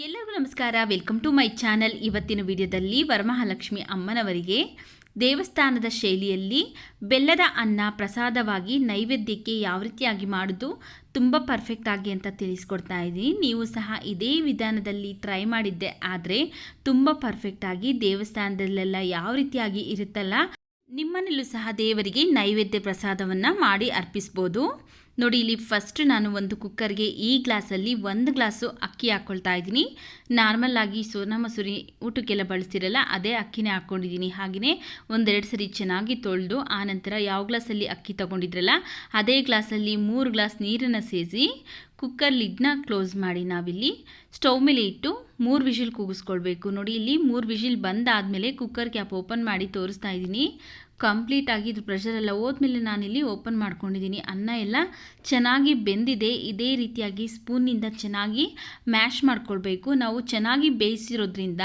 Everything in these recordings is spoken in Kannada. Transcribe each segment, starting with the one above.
ಎಲ್ಲರಿಗೂ ನಮಸ್ಕಾರ. Welcome to my channel. ಇವತ್ತಿನ ವಿಡಿಯೋದಲ್ಲಿ ವರಮಹಾಲಕ್ಷ್ಮಿ ಅಮ್ಮನವರಿಗೆ ದೇವಸ್ಥಾನದ ಶೈಲಿಯಲ್ಲಿ ಬೆಲ್ಲದ ಅನ್ನ ಪ್ರಸಾದವಾಗಿ ನೈವೇದ್ಯಕ್ಕೆ ಯಾವ ರೀತಿಯಾಗಿ ಮಾಡೋದು ತುಂಬ ಪರ್ಫೆಕ್ಟ್ ಆಗಿ ಅಂತ ತಿಳಿಸ್ಕೊಡ್ತಾ ಇದ್ದೀನಿ. ನೀವು ಸಹ ಇದೇ ವಿಧಾನದಲ್ಲಿ ಟ್ರೈ ಮಾಡಿದ್ದೆ ಆದರೆ ತುಂಬ ಪರ್ಫೆಕ್ಟ್ ಆಗಿ ದೇವಸ್ಥಾನದಲ್ಲೆಲ್ಲ ಯಾವ ರೀತಿಯಾಗಿ ಇರುತ್ತಲ್ಲ ನಿಮ್ಮನಲ್ಲೂ ಸಹ ದೇವರಿಗೆ ನೈವೇದ್ಯ ಪ್ರಸಾದವನ್ನು ಮಾಡಿ ಅರ್ಪಿಸ್ಬೋದು. ನೋಡಿ, ಇಲ್ಲಿ ಫಸ್ಟ್ ನಾನು ಒಂದು ಕುಕ್ಕರ್ಗೆ ಈ ಗ್ಲಾಸಲ್ಲಿ 1 ಗ್ಲಾಸು ಅಕ್ಕಿ ಹಾಕ್ಕೊಳ್ತಾ ಇದ್ದೀನಿ. ನಾರ್ಮಲ್ ಆಗಿ ಸೋನಾ ಮಸೂರಿ ಊಟಕ್ಕೆಲ್ಲ ಬಳಸ್ತಿರಲ್ಲ ಅದೇ ಅಕ್ಕಿನೇ ಹಾಕ್ಕೊಂಡಿದ್ದೀನಿ. ಹಾಗೆಯೇ 1-2 ಸರಿ ಚೆನ್ನಾಗಿ ತೊಳೆದು ಆನಂತರ ಯಾವ ಗ್ಲಾಸಲ್ಲಿ ಅಕ್ಕಿ ತೊಗೊಂಡಿದ್ರಲ್ಲ ಅದೇ ಗ್ಲಾಸಲ್ಲಿ 3 ಗ್ಲಾಸ್ ನೀರನ್ನು ಸೇರಿಸಿ ಕುಕ್ಕರ್ ಲಿಡ್ನ ಕ್ಲೋಸ್ ಮಾಡಿ ನಾವಿಲ್ಲಿ ಸ್ಟವ್ ಮೇಲೆ ಇಟ್ಟು 3 ವಿಷಿಲ್ ಕೂಗಿಸ್ಕೊಳ್ಬೇಕು. ನೋಡಿ, ಇಲ್ಲಿ 3 ವಿಷಿಲ್ ಬಂದಾದಮೇಲೆ ಕುಕ್ಕರ್ ಕ್ಯಾಪ್ ಓಪನ್ ಮಾಡಿ ತೋರಿಸ್ತಾ ಇದ್ದೀನಿ. ಕಂಪ್ಲೀಟಾಗಿ ಇದು ಪ್ರೆಷರ್ ಎಲ್ಲ ಹೋದ್ಮೇಲೆ ನಾನಿಲ್ಲಿ ಓಪನ್ ಮಾಡ್ಕೊಂಡಿದ್ದೀನಿ. ಅನ್ನ ಎಲ್ಲ ಚೆನ್ನಾಗಿ ಬೆಂದಿದೆ. ಇದೇ ರೀತಿಯಾಗಿ ಸ್ಪೂನಿಂದ ಚೆನ್ನಾಗಿ ಮ್ಯಾಶ್ ಮಾಡ್ಕೊಳ್ಬೇಕು. ನಾವು ಚೆನ್ನಾಗಿ ಬೇಯಿಸಿರೋದ್ರಿಂದ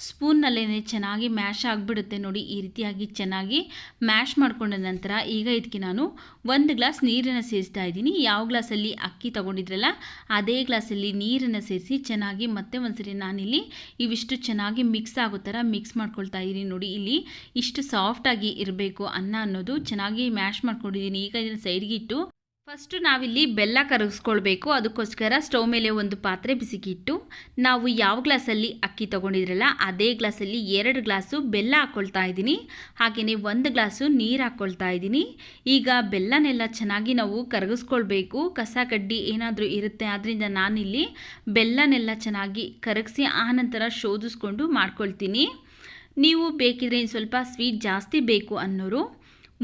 ಸ್ಪೂನ್ನಲ್ಲೇ ಚೆನ್ನಾಗಿ ಮ್ಯಾಶ್ ಆಗಿಬಿಡುತ್ತೆ. ನೋಡಿ, ಈ ರೀತಿಯಾಗಿ ಚೆನ್ನಾಗಿ ಮ್ಯಾಶ್ ಮಾಡ್ಕೊಂಡ ನಂತರ ಈಗ ಇದಕ್ಕೆ ನಾನು 1 ಗ್ಲಾಸ್ ನೀರನ್ನು ಸೇರಿಸ್ತಾ ಇದ್ದೀನಿ. ಯಾವ ಗ್ಲಾಸಲ್ಲಿ ಅಕ್ಕಿ ತೊಗೊಂಡಿದ್ರಲ್ಲ ಅದೇ ಗ್ಲಾಸಲ್ಲಿ ನೀರನ್ನು ಸೇರಿಸಿ ಚೆನ್ನಾಗಿ ಮತ್ತೆ ಒಂದ್ಸರಿ ನಾನಿಲ್ಲಿ ಇವಿಷ್ಟು ಚೆನ್ನಾಗಿ ಮಿಕ್ಸ್ ಆಗೋ ಥರ ಮಿಕ್ಸ್ ಮಾಡ್ಕೊಳ್ತಾ ಇದ್ದೀನಿ. ನೋಡಿ, ಇಲ್ಲಿ ಇಷ್ಟು ಸಾಫ್ಟಾಗಿ ಇರಬೇಕು ಅನ್ನ ಅನ್ನೋದು. ಚೆನ್ನಾಗಿ ಮ್ಯಾಶ್ ಮಾಡ್ಕೊಂಡಿದ್ದೀನಿ. ಈಗ ಇದನ್ನು ಸೈಡ್ಗೆ ಇಟ್ಟು ಫಸ್ಟು ನಾವಿಲ್ಲಿ ಬೆಲ್ಲ ಕರಗಿಸ್ಕೊಳ್ಬೇಕು. ಅದಕ್ಕೋಸ್ಕರ ಸ್ಟವ್ ಮೇಲೆ ಒಂದು ಪಾತ್ರೆ ಬಿಸಿಗಿಟ್ಟು ನಾವು ಯಾವ ಗ್ಲಾಸಲ್ಲಿ ಅಕ್ಕಿ ತೊಗೊಂಡಿದ್ರಲ್ಲ ಅದೇ ಗ್ಲಾಸಲ್ಲಿ 2 ಗ್ಲಾಸು ಬೆಲ್ಲ ಹಾಕ್ಕೊಳ್ತಾ ಇದ್ದೀನಿ. ಹಾಗೆಯೇ 1 ಗ್ಲಾಸು ನೀರು ಹಾಕ್ಕೊಳ್ತಾ ಇದ್ದೀನಿ. ಈಗ ಬೆಲ್ಲನೆಲ್ಲ ಚೆನ್ನಾಗಿ ನಾವು ಕರಗಿಸ್ಕೊಳ್ಬೇಕು. ಕಸ ಕಡ್ಡಿ ಏನಾದರೂ ಇರುತ್ತೆ, ಆದ್ದರಿಂದ ನಾನಿಲ್ಲಿ ಬೆಲ್ಲನೆಲ್ಲ ಚೆನ್ನಾಗಿ ಕರಗಿಸಿ ಆನಂತರ ಶೋಧಿಸ್ಕೊಂಡು ಮಾಡ್ಕೊಳ್ತೀನಿ. ನೀವು ಬೇಕಿದ್ರೆ ಸ್ವಲ್ಪ ಸ್ವೀಟ್ ಜಾಸ್ತಿ ಬೇಕು ಅನ್ನೋರು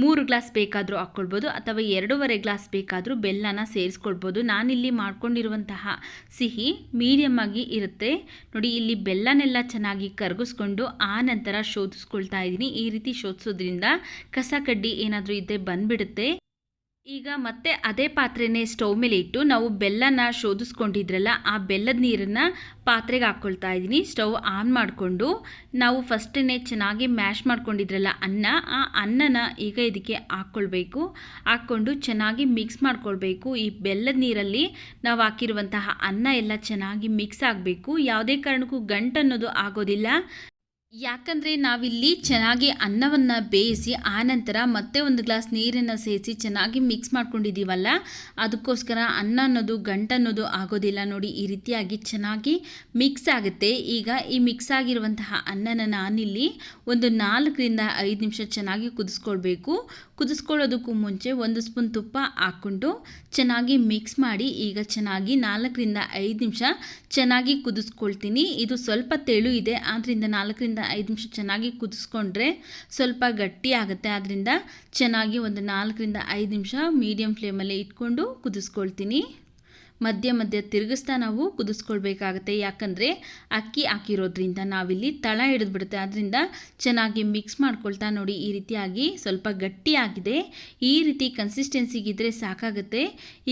3 ಗ್ಲಾಸ್ ಬೇಕಾದರೂ ಹಾಕ್ಕೊಳ್ಬೋದು ಅಥವಾ 2.5 ಗ್ಲಾಸ್ ಬೇಕಾದರೂ ಬೆಲ್ಲನ ಸೇರಿಸ್ಕೊಳ್ಬೋದು. ನಾನಿಲ್ಲಿ ಮಾಡ್ಕೊಂಡಿರುವಂತಹ ಸಿಹಿ ಮೀಡಿಯಮ್ ಆಗಿ ಇರುತ್ತೆ. ನೋಡಿ, ಇಲ್ಲಿ ಬೆಲ್ಲನೆಲ್ಲ ಚೆನ್ನಾಗಿ ಕರಗಿಸ್ಕೊಂಡು ಆನಂತರ ಶೋಧಿಸ್ಕೊಳ್ತಾ ಇದ್ದೀನಿ. ಈ ರೀತಿ ಶೋಧಿಸೋದ್ರಿಂದ ಕಸ ಕಡ್ಡಿ ಏನಾದರೂ ಇದ್ದರೆ ಬಂದುಬಿಡುತ್ತೆ. ಈಗ ಮತ್ತೆ ಅದೇ ಪಾತ್ರೆನೇ ಸ್ಟವ್ ಮೇಲೆ ಇಟ್ಟು ನಾವು ಬೆಲ್ಲನ ಶೋಧಿಸ್ಕೊಂಡಿದ್ರಲ್ಲ ಆ ಬೆಲ್ಲದ ನೀರನ್ನು ಪಾತ್ರೆಗೆ ಹಾಕ್ಕೊಳ್ತಾ ಇದ್ದೀನಿ. ಸ್ಟವ್ ಆನ್ ಮಾಡಿಕೊಂಡು ನಾವು ಫಸ್ಟೇ ಚೆನ್ನಾಗಿ ಮ್ಯಾಶ್ ಮಾಡ್ಕೊಂಡಿದ್ರಲ್ಲ ಆ ಅನ್ನನ ಈಗ ಇದಕ್ಕೆ ಹಾಕ್ಕೊಳ್ಬೇಕು. ಹಾಕ್ಕೊಂಡು ಚೆನ್ನಾಗಿ ಮಿಕ್ಸ್ ಮಾಡ್ಕೊಳ್ಬೇಕು. ಈ ಬೆಲ್ಲದ ನೀರಲ್ಲಿ ನಾವು ಹಾಕಿರುವಂತಹ ಅನ್ನ ಎಲ್ಲ ಚೆನ್ನಾಗಿ ಮಿಕ್ಸ್ ಆಗಬೇಕು. ಯಾವುದೇ ಕಾರಣಕ್ಕೂ ಗಂಟು ಅನ್ನೋದು ಆಗೋದಿಲ್ಲ. ಯಾಕಂದರೆ ನಾವಿಲ್ಲಿ ಚೆನ್ನಾಗಿ ಅನ್ನವನ್ನು ಬೇಯಿಸಿ ಆನಂತರ ಮತ್ತೆ 1 ಗ್ಲಾಸ್ ನೀರನ್ನು ಸೇರಿಸಿ ಚೆನ್ನಾಗಿ ಮಿಕ್ಸ್ ಮಾಡ್ಕೊಂಡಿದ್ದೀವಲ್ಲ, ಅದಕ್ಕೋಸ್ಕರ ಅನ್ನ ಅನ್ನೋದು ಗಂಟು ಅನ್ನೋದು ಆಗೋದಿಲ್ಲ. ನೋಡಿ, ಈ ರೀತಿಯಾಗಿ ಚೆನ್ನಾಗಿ ಮಿಕ್ಸ್ ಆಗುತ್ತೆ. ಈಗ ಈ ಮಿಕ್ಸ್ ಆಗಿರುವಂತಹ ಅನ್ನನ ನಾನಿಲ್ಲಿ ಒಂದು 4ರಿಂದ 5 ನಿಮಿಷ ಚೆನ್ನಾಗಿ ಕುದಿಸ್ಕೊಳ್ಬೇಕು. ಕುದಿಸ್ಕೊಳ್ಳೋದಕ್ಕೂ ಮುಂಚೆ 1 ಸ್ಪೂನ್ ತುಪ್ಪ ಹಾಕ್ಕೊಂಡು ಚೆನ್ನಾಗಿ ಮಿಕ್ಸ್ ಮಾಡಿ ಈಗ ಚೆನ್ನಾಗಿ 4ರಿಂದ 5 ನಿಮಿಷ ಚೆನ್ನಾಗಿ ಕುದಿಸ್ಕೊಳ್ತೀನಿ. ಇದು ಸ್ವಲ್ಪ ತೆಳು ಇದೆ, ಆದ್ದರಿಂದ 4ರಿಂದ 5 ನಿಮಿಷ ಚೆನ್ನಾಗಿ ಕುದಿಸ್ಕೊಂಡ್ರೆ ಸ್ವಲ್ಪ ಗಟ್ಟಿ ಆಗುತ್ತೆ. ಆದ್ದರಿಂದ ಚೆನ್ನಾಗಿ ಒಂದು 4ರಿಂದ 5 ನಿಮಿಷ ಮೀಡಿಯಮ್ ಫ್ಲೇಮಲ್ಲಿ ಇಟ್ಕೊಂಡು ಕುದಿಸ್ಕೊಳ್ತೀನಿ. ಮಧ್ಯ ಮಧ್ಯ ತಿರುಗಿಸ್ತಾ ನಾವು ಕುದಿಸ್ಕೊಳ್ಬೇಕಾಗತ್ತೆ. ಯಾಕಂದರೆ ಅಕ್ಕಿ ಹಾಕಿರೋದ್ರಿಂದ ನಾವಿಲ್ಲಿ ತಳ ಹಿಡಿದ್ಬಿಡುತ್ತೆ. ಆದ್ದರಿಂದ ಚೆನ್ನಾಗಿ ಮಿಕ್ಸ್ ಮಾಡ್ಕೊಳ್ತಾ ನೋಡಿ, ಈ ರೀತಿಯಾಗಿ ಸ್ವಲ್ಪ ಗಟ್ಟಿಯಾಗಿದೆ. ಈ ರೀತಿ ಕನ್ಸಿಸ್ಟೆನ್ಸಿಗಿದ್ರೆ ಸಾಕಾಗುತ್ತೆ.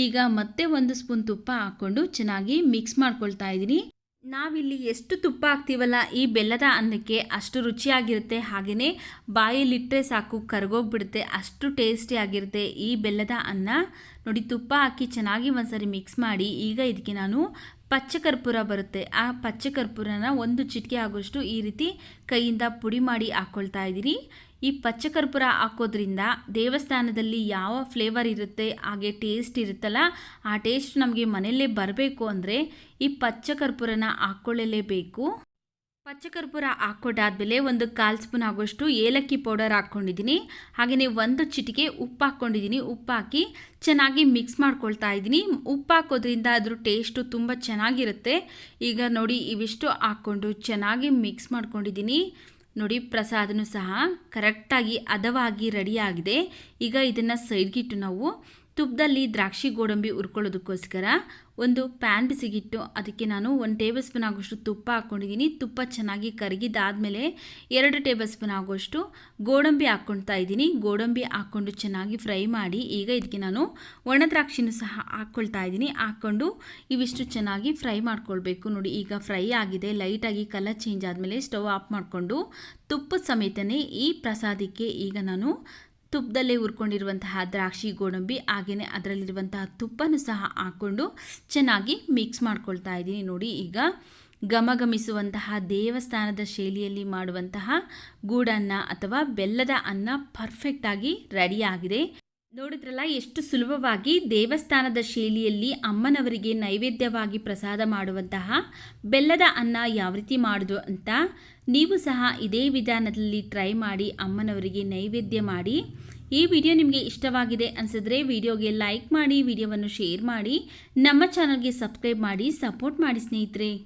ಈಗ ಮತ್ತೆ 1 ಸ್ಪೂನ್ ತುಪ್ಪ ಹಾಕ್ಕೊಂಡು ಚೆನ್ನಾಗಿ ಮಿಕ್ಸ್ ಮಾಡ್ಕೊಳ್ತಾ ಇದ್ದೀನಿ. ನಾವಿಲ್ಲಿ ಎಷ್ಟು ತುಪ್ಪ ಹಾಕ್ತೀವಲ್ಲ ಈ ಬೆಲ್ಲದ ಅನ್ನಕ್ಕೆ ಅಷ್ಟು ರುಚಿಯಾಗಿರುತ್ತೆ. ಹಾಗೆಯೇ ಬಾಯಲ್ಲಿಟ್ಟರೆ ಸಾಕು ಕರಗೋಗ್ಬಿಡುತ್ತೆ, ಅಷ್ಟು ಟೇಸ್ಟಿಯಾಗಿರುತ್ತೆ ಈ ಬೆಲ್ಲದ ಅನ್ನ. ನೋಡಿ, ತುಪ್ಪ ಹಾಕಿ ಚೆನ್ನಾಗಿ ಒಂದ್ಸರಿ ಮಿಕ್ಸ್ ಮಾಡಿ ಈಗ ಇದಕ್ಕೆ ನಾನು ಪಚ್ಚಕರ್ಪೂರ ಬರುತ್ತೆ, ಆ ಪಚ್ಚಕರ್ಪೂರನ 1 ಚಿಟಿಕೆ ಆಗೋಷ್ಟು ಈ ರೀತಿ ಕೈಯಿಂದ ಪುಡಿ ಮಾಡಿ ಹಾಕ್ಕೊಳ್ತಾ ಇದ್ದೀನಿ. ಈ ಪಚ್ಚಕರ್ಪೂರ ಹಾಕೋದ್ರಿಂದ ದೇವಸ್ಥಾನದಲ್ಲಿ ಯಾವ ಫ್ಲೇವರ್ ಇರುತ್ತೆ ಹಾಗೆ ಟೇಸ್ಟ್ ಇರುತ್ತಲ್ಲ ಆ ಟೇಸ್ಟ್ ನಮಗೆ ಮನೆಯಲ್ಲೇ ಬರಬೇಕು ಅಂದರೆ ಈ ಪಚ್ಚಕರ್ಪೂರನ ಹಾಕ್ಕೊಳ್ಳಲೇಬೇಕು. ಪಚ್ಚಕರ್ಪೂರ ಹಾಕ್ಕೊಂಡಾದ್ಮೇಲೆ 1/4 ಸ್ಪೂನ್ ಆಗೋಷ್ಟು ಏಲಕ್ಕಿ ಪೌಡರ್ ಹಾಕ್ಕೊಂಡಿದ್ದೀನಿ. ಹಾಗೆಯೇ 1 ಚಿಟಿಕೆ ಉಪ್ಪು ಹಾಕ್ಕೊಂಡಿದ್ದೀನಿ. ಉಪ್ಪು ಹಾಕಿ ಚೆನ್ನಾಗಿ ಮಿಕ್ಸ್ ಮಾಡ್ಕೊಳ್ತಾ ಇದ್ದೀನಿ. ಉಪ್ಪು ಹಾಕೋದ್ರಿಂದ ಅದ್ರ ಟೇಸ್ಟು ತುಂಬ ಚೆನ್ನಾಗಿರುತ್ತೆ. ಈಗ ನೋಡಿ, ಇವಿಷ್ಟು ಹಾಕ್ಕೊಂಡು ಚೆನ್ನಾಗಿ ಮಿಕ್ಸ್ ಮಾಡ್ಕೊಂಡಿದ್ದೀನಿ. ನೋಡಿ, ಪ್ರಸಾದನೂ ಸಹ ಕರೆಕ್ಟಾಗಿ ಹದವಾಗಿ ರೆಡಿಯಾಗಿದೆ. ಈಗ ಇದನ್ನು ಸೈಡ್ಗಿಟ್ಟು ನಾವು ತುಪ್ಪದಲ್ಲಿ ದ್ರಾಕ್ಷಿ ಗೋಡಂಬಿ ಹುರ್ಕೊಳ್ಳೋದಕ್ಕೋಸ್ಕರ ಒಂದು ಪ್ಯಾನ್ ಬಿಸಿಗಿಟ್ಟು ಅದಕ್ಕೆ ನಾನು 1 ಟೇಬಲ್ ಸ್ಪೂನ್ ಆಗೋಷ್ಟು ತುಪ್ಪ ಹಾಕ್ಕೊಂಡಿದ್ದೀನಿ. ತುಪ್ಪ ಚೆನ್ನಾಗಿ ಕರಗಿದಾದಮೇಲೆ 2 ಟೇಬಲ್ ಸ್ಪೂನ್ ಆಗೋಷ್ಟು ಗೋಡಂಬಿ ಹಾಕ್ಕೊಳ್ತಾ ಇದ್ದೀನಿ. ಗೋಡಂಬಿ ಹಾಕ್ಕೊಂಡು ಚೆನ್ನಾಗಿ ಫ್ರೈ ಮಾಡಿ ಈಗ ಇದಕ್ಕೆ ನಾನು ಒಣ ದ್ರಾಕ್ಷಿನೂ ಸಹ ಹಾಕ್ಕೊಳ್ತಾ ಇದ್ದೀನಿ. ಹಾಕ್ಕೊಂಡು ಇವಿಷ್ಟು ಚೆನ್ನಾಗಿ ಫ್ರೈ ಮಾಡ್ಕೊಳ್ಬೇಕು. ನೋಡಿ, ಈಗ ಫ್ರೈ ಆಗಿದೆ. ಲೈಟಾಗಿ ಕಲರ್ ಚೇಂಜ್ ಆದಮೇಲೆ ಸ್ಟವ್ ಆಫ್ ಮಾಡಿಕೊಂಡು ತುಪ್ಪದ ಸಮೇತನೇ ಈ ಪ್ರಸಾದಕ್ಕೆ ಈಗ ನಾನು ತುಪ್ಪದಲ್ಲೇ ಹುರ್ಕೊಂಡಿರುವಂತಹ ದ್ರಾಕ್ಷಿ ಗೋಡಂಬಿ ಹಾಗೆಯೇ ಅದರಲ್ಲಿರುವಂತಹ ತುಪ್ಪನೂ ಸಹ ಹಾಕ್ಕೊಂಡು ಚೆನ್ನಾಗಿ ಮಿಕ್ಸ್ ಮಾಡ್ಕೊಳ್ತಾ ಇದ್ದೀನಿ. ನೋಡಿ, ಈಗ ಘಮಘಮಿಸುವಂತಹ ದೇವಸ್ಥಾನದ ಶೈಲಿಯಲ್ಲಿ ಮಾಡುವಂತಹ ಗೂಡನ್ನ ಅಥವಾ ಬೆಲ್ಲದ ಅನ್ನ ಪರ್ಫೆಕ್ಟಾಗಿ ರೆಡಿಯಾಗಿದೆ. ನೋಡಿದ್ರಲ್ಲ ಎಷ್ಟು ಸುಲಭವಾಗಿ ದೇವಸ್ಥಾನದ ಶೈಲಿಯಲ್ಲಿ ಅಮ್ಮನವರಿಗೆ ನೈವೇದ್ಯವಾಗಿ ಪ್ರಸಾದ ಮಾಡುವಂತಹ ಬೆಲ್ಲದ ಅನ್ನ ಯಾವ ರೀತಿ ಮಾಡೋದು ಅಂತ ನೀವು ಸಹ ಇದೇ ವಿಧಾನದಲ್ಲಿ ಟ್ರೈ ಮಾಡಿ ಅಮ್ಮನವರಿಗೆ ನೈವೇದ್ಯ ಮಾಡಿ. ಈ ವಿಡಿಯೋ ನಿಮಗೆ ಇಷ್ಟವಾಗಿದೆ ಅನಿಸಿದ್ರೆ ವಿಡಿಯೋಗೆ ಲೈಕ್ ಮಾಡಿ, ವಿಡಿಯೋವನ್ನು ಶೇರ್ ಮಾಡಿ, ನಮ್ಮ ಚಾನಲ್ಗೆ ಸಬ್ಸ್ಕ್ರೈಬ್ ಮಾಡಿ ಸಪೋರ್ಟ್ ಮಾಡಿ ಸ್ನೇಹಿತರೆ.